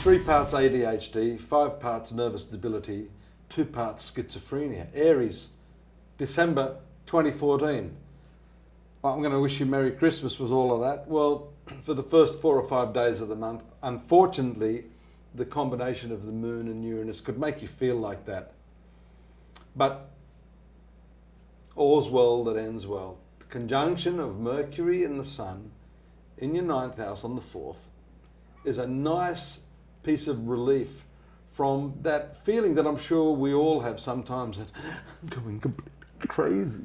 3 parts ADHD, 5 parts nervous debility, 2 parts schizophrenia. Aries, December 2014. Well, I'm going to wish you Merry Christmas with all of that. Well, for the first 4 or 5 days of the month, unfortunately, the combination of the moon and Uranus could make you feel like that. But all's well that ends well. The conjunction of Mercury and the Sun in your 9th house on the 4th is a nice piece of relief from that feeling that I'm sure we all have sometimes that I'm going completely crazy.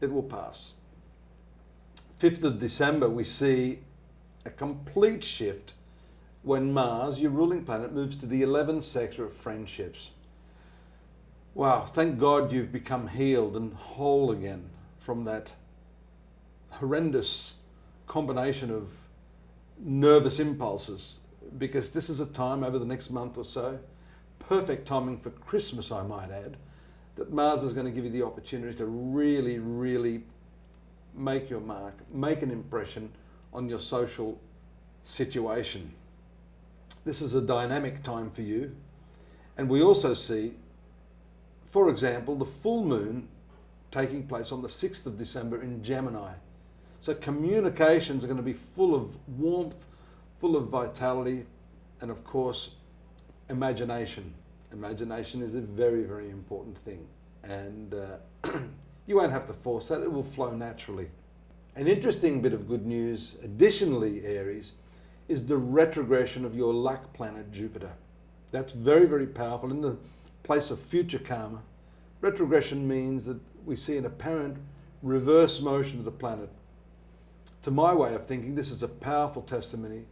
It will pass. 5th of December, we see a complete shift when Mars, your ruling planet, moves to the 11th sector of friendships. Wow, thank God you've become healed and whole again from that horrendous combination of nervous impulses, because this is a time over the next month or so, perfect timing for Christmas, I might add, that Mars is going to give you the opportunity to really, really make your mark, make an impression on your social situation. This is a dynamic time for you. And we also see, for example, the full moon taking place on the 6th of December in Gemini. So communications are going to be full of warmth, full of vitality, and of course, imagination. Imagination is a very, very important thing. And you won't have to force that, it will flow naturally. An interesting bit of good news, additionally, Aries, is the retrogression of your luck planet, Jupiter. That's very, very powerful in the place of future karma. Retrogression means that we see an apparent reverse motion of the planet. To my way of thinking, this is a powerful testimony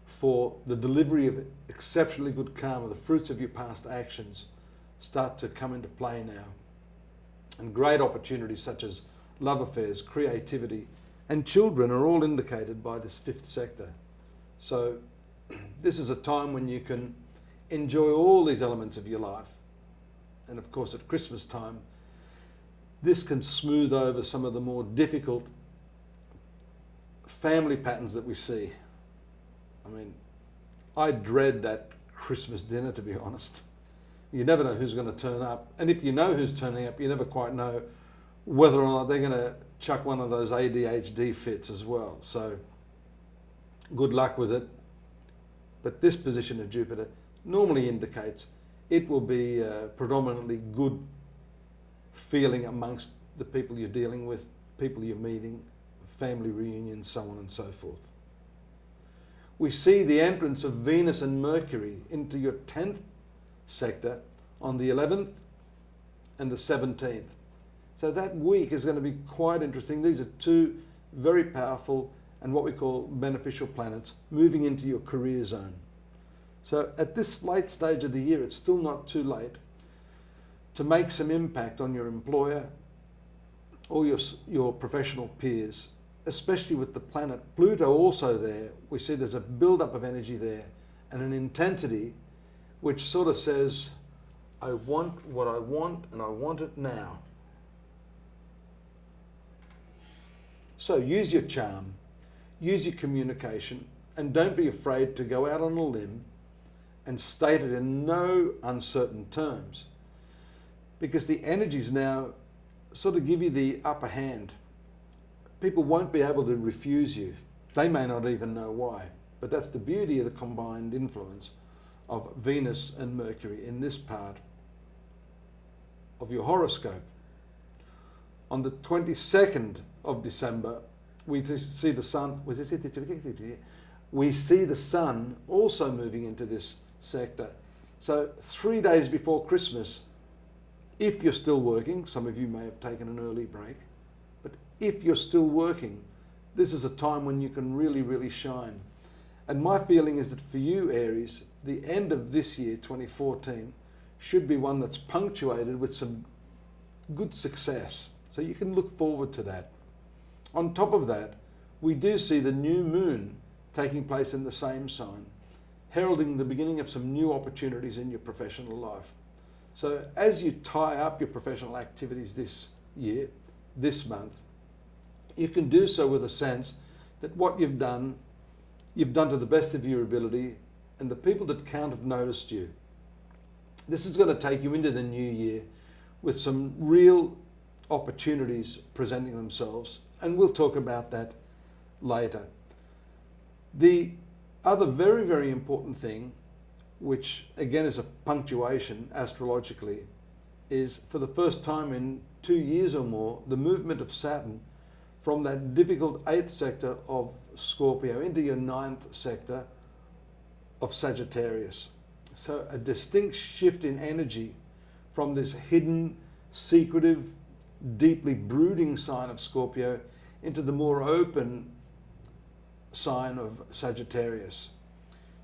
for the delivery of exceptionally good karma. The fruits of your past actions start to come into play now. And great opportunities such as love affairs, creativity, and children are all indicated by this 5th sector. So this is a time when you can enjoy all these elements of your life. And of course, at Christmas time, this can smooth over some of the more difficult family patterns that we see. I mean, I dread that Christmas dinner, to be honest. You never know who's going to turn up. And if you know who's turning up, you never quite know whether or not they're going to chuck one of those ADHD fits as well. So good luck with it. But this position of Jupiter normally indicates it will be a predominantly good feeling amongst the people you're dealing with, people you're meeting, family reunions, so on and so forth. We see the entrance of Venus and Mercury into your 10th sector on the 11th and the 17th. So that week is going to be quite interesting. These are 2 very powerful and what we call beneficial planets moving into your career zone. So at this late stage of the year, it's still not too late to make some impact on your employer or your professional peers, especially with the planet Pluto also there. We see there's a build-up of energy there and an intensity which sort of says, I want what I want and I want it now. So use your charm, use your communication, and don't be afraid to go out on a limb and state it in no uncertain terms, because the energies now sort of give you the upper hand. People won't be able to refuse you. They may not even know why, but that's the beauty of the combined influence of Venus and Mercury in this part of your horoscope. On the 22nd of December, we see the Sun. We see the Sun also moving into this sector. So 3 days before Christmas, if you're still working, some of you may have taken an early break, but if you're still working, this is a time when you can really, really shine. And my feeling is that for you, Aries, the end of this year, 2014, should be one that's punctuated with some good success. So you can look forward to that. On top of that, we do see the new moon taking place in the same sign, heralding the beginning of some new opportunities in your professional life. So as you tie up your professional activities this year, this month, you can do so with a sense that what you've done you've done to the best of your ability, and the people that count have noticed you. This is going to take you into the new year with some real opportunities presenting themselves, and we'll talk about that later. The other very, very important thing, which again is a punctuation astrologically, is for the first time in 2 years or more, the movement of Saturn from that difficult 8th sector of Scorpio into your 9th sector of Sagittarius. So a distinct shift in energy from this hidden, secretive, deeply brooding sign of Scorpio into the more open sign of Sagittarius.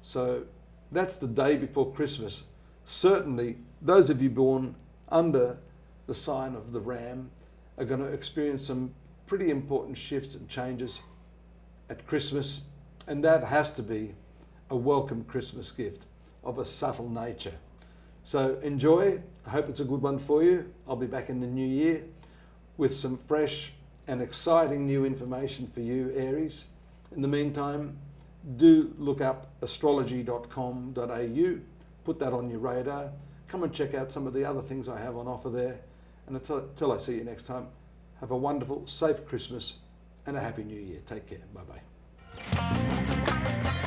So that's the day before Christmas. Certainly, those of you born under the sign of the Ram are going to experience some pretty important shifts and changes at Christmas, and that has to be a welcome Christmas gift of a subtle nature. So enjoy. I hope it's a good one for you. I'll be back in the new year with some fresh and exciting new information for you, Aries. In the meantime, do look up astrology.com.au, put that on your radar. Come and check out some of the other things I have on offer there. And until I see you next time, have a wonderful, safe Christmas and a happy new year. Take care. Bye-bye.